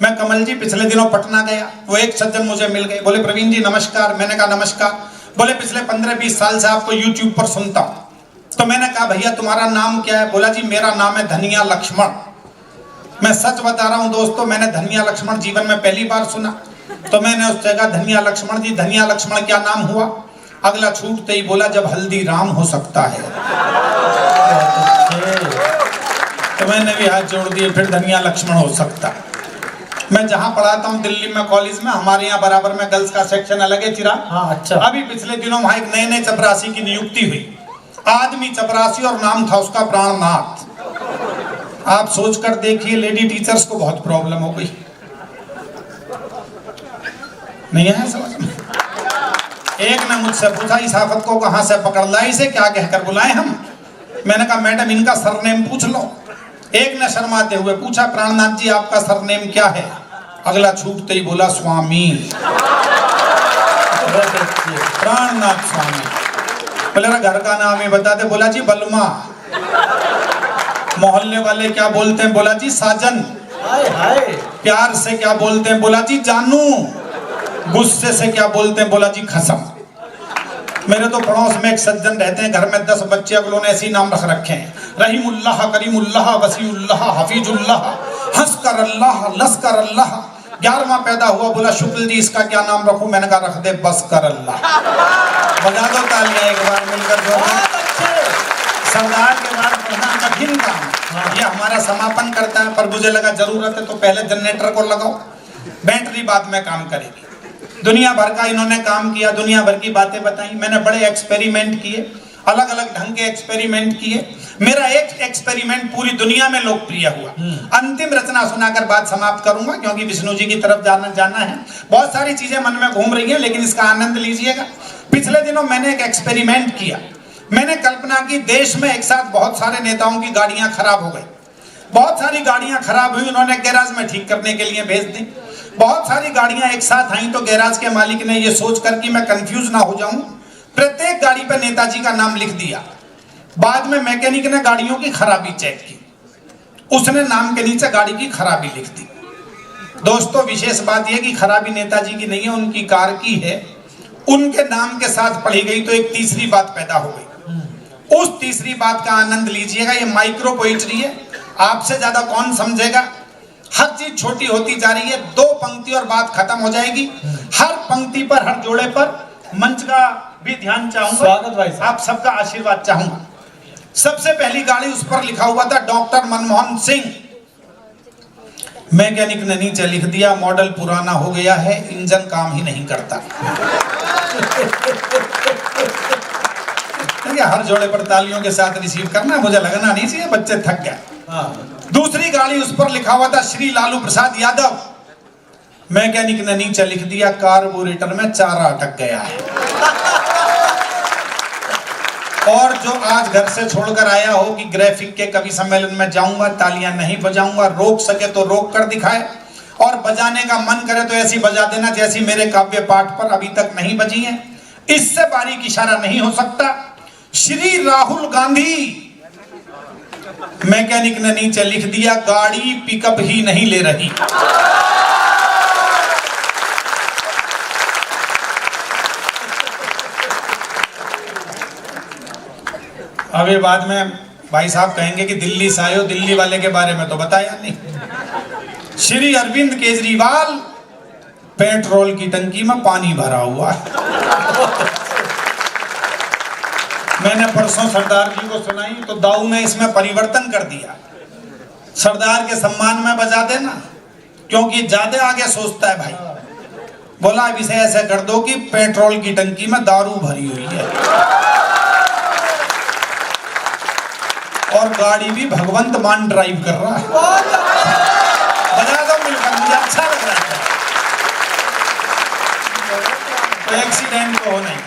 मैं कमल जी पिछले दिनों पटना गया, वो एक सज्जन मुझे मिल गए, बोले प्रवीण जी नमस्कार। मैंने कहा नमस्कार। बोले पिछले 15-20 साल से आपको यूट्यूब पर सुनता हूं। तो मैंने कहा भैया तुम्हारा नाम क्या है? बोला जी मेरा नाम है धनिया लक्ष्मण। मैं सच बता रहा हूं दोस्तों, मैंने धनिया लक्ष्मण जीवन में पहली बार सुना। तो मैंने उस जगह धनिया लक्ष्मण जी, धनिया लक्ष्मण क्या नाम हुआ? अगला छूटते ही बोला जब हल्दी राम हो सकता है। तो मैंने भी हाथ जोड़ दिए, फिर धनिया लक्ष्मण हो सकता। मैं जहां पढ़ाता हूं दिल्ली में कॉलेज में, हमारे यहाँ बराबर में गर्ल्स का सेक्शन अलग है चिराग। हाँ अच्छा। अभी पिछले दिनों वहां एक नए चपरासी की नियुक्ति हुई। आदमी चपरासी और नाम था उसका प्राणनाथ। आप सोचकर देखिए लेडी टीचर्स को बहुत प्रॉब्लम हो गई। नहीं है समझ में? एक ने मुझसे पूछा इस आफत को कहां से पकड़ ला, इसे क्या कहकर बुलाएं हम? मैंने कहा मैडम इनका सरनेम पूछ लो। एक ने शर्माते हुए पूछा प्राणनाथ जी आपका सरनेम क्या है? अगला छूटते ही बोला स्वामी। प्राणनाथ स्वामी। बोले घर का नाम ही बता दे। बोला जी बलमा। मोहल्ले वाले क्या बोलते हैं? बोला जी साजन। हाय हाय। प्यार से क्या बोलते हैं? बोला जी जानू। गुस्से से क्या बोलते हैं? बोला जी खसम। मेरे तो पड़ोस में एक सज्जन रहते हैं, घर में 10 बच्चे, अगलों ने ऐसे नाम रख रखे हैं, रहीमुल्लाह, करीमुल्लाह, वसीउल्लाह, हफीजुल्लाह, हंसकर अल्लाह, लस्कर अल्लाह। 11वां पैदा हुआ, बोला शुक्ल जी इसका क्या नाम रखूं? मैंने कहा रख दे बसकर अल्लाह। बजा दो तालियां एक बार मिलकर। सरदार के बाद पढ़ना कठिन काम, ये हमारा समापन करता है, पर मुझे लगा जरूरत है तो पहले जनरेटर को लगाओ, बैटरी बाद में काम करेगी। दुनिया भर का इन्होंने काम किया, दुनिया भर की बातें बताई, मैंने बड़े एक्सपेरिमेंट किए, अलग अलग ढंग के एक्सपेरिमेंट किए। मेरा एक एक्सपेरिमेंट पूरी दुनिया में लोकप्रिय हुआ। अंतिम रचना सुनाकर बात समाप्त करूंगा, क्योंकि विष्णु जी की तरफ जाना है। बहुत सारी चीजें मन में घूम रही हैं, लेकिन इसका आनंद लीजिएगा। पिछले दिनों मैंने एक एक्सपेरिमेंट किया। मैंने कल्पना की देश में एक साथ बहुत सारे नेताओं की गाड़ियां खराब हो गई। बहुत सारी गाड़ियां खराब हुई, उन्होंने गैराज में ठीक करने के लिए भेज दी। बहुत सारी गाड़ियां एक साथ आई तो गैराज के मालिक ने यह सोचकर कि मैं कंफ्यूज ना हो जाऊं, प्रत्येक गाड़ी पर नेताजी का नाम लिख दिया। बाद में मैकेनिक ने गाड़ियों की खराबी चेक की, उसने नाम के नीचे गाड़ी की खराबी लिख दी। दोस्तों विशेष बात यह कि खराबी नेताजी की नहीं है, उनकी कार की है। उनके नाम के साथ पढ़ी गई तो एक तीसरी बात पैदा हो गई। उस तीसरी बात का आनंद लीजिएगा। ये माइक्रो पोइट्री है, आपसे ज्यादा कौन समझेगा। हर चीज छोटी होती जा रही है, 2 पंक्ति और बात खत्म हो जाएगी। हर पंक्ति पर, हर जोड़े पर मंच का भी ध्यान चाहूंगा, स्वागत भाई साहब। आप सबका आशीर्वाद चाहूंगा। सबसे पहली गाड़ी, उस पर लिखा हुआ था डॉक्टर मनमोहन सिंह। मैकेनिक ने नीचे लिख दिया मॉडल पुराना हो गया है, इंजन काम ही नहीं करता। हर जोड़े पर तालियों के साथ रिसीव करना, मुझे लगना नहीं चाहिए बच्चे थक गए। दूसरी गाड़ी, उस पर लिखा हुआ था श्री लालू प्रसाद यादव। मैकेनिक ने नीचे लिख दिया कार्बोरेटर में चारा अटक गया है। और जो आज घर से छोड़कर आया हो कि ग्राफिक के कवि सम्मेलन में जाऊंगा, तालियां नहीं बजाऊंगा, रोक सके तो रोक कर दिखाए, और बजाने का मन करे तो ऐसी बजा देना जैसी मेरे काव्य पाठ पर अभी तक नहीं बजी है। इससे बारीक इशारा नहीं हो सकता। श्री राहुल गांधी। मैकेनिक ने नीचे लिख दिया गाड़ी पिकअप ही नहीं ले रही। अभी बाद में भाई साहब कहेंगे कि दिल्ली से आए हो, दिल्ली वाले के बारे में तो बताया नहीं। श्री अरविंद केजरीवाल, पेट्रोल की टंकी में पानी भरा हुआ है। मैंने परसों सरदार जी को सुनाई तो दाऊ ने इसमें परिवर्तन कर दिया, सरदार के सम्मान में बजा देना, क्योंकि ज्यादा आगे सोचता है भाई। बोला अब इसे ऐसे कर दो कि पेट्रोल की टंकी में दारू भरी हुई है और गाड़ी भी भगवंत मान ड्राइव कर रहा है। बजा दो मिलकर, मुझे अच्छा लग रहा है। तो एक्सीडेंट तो हो नहीं।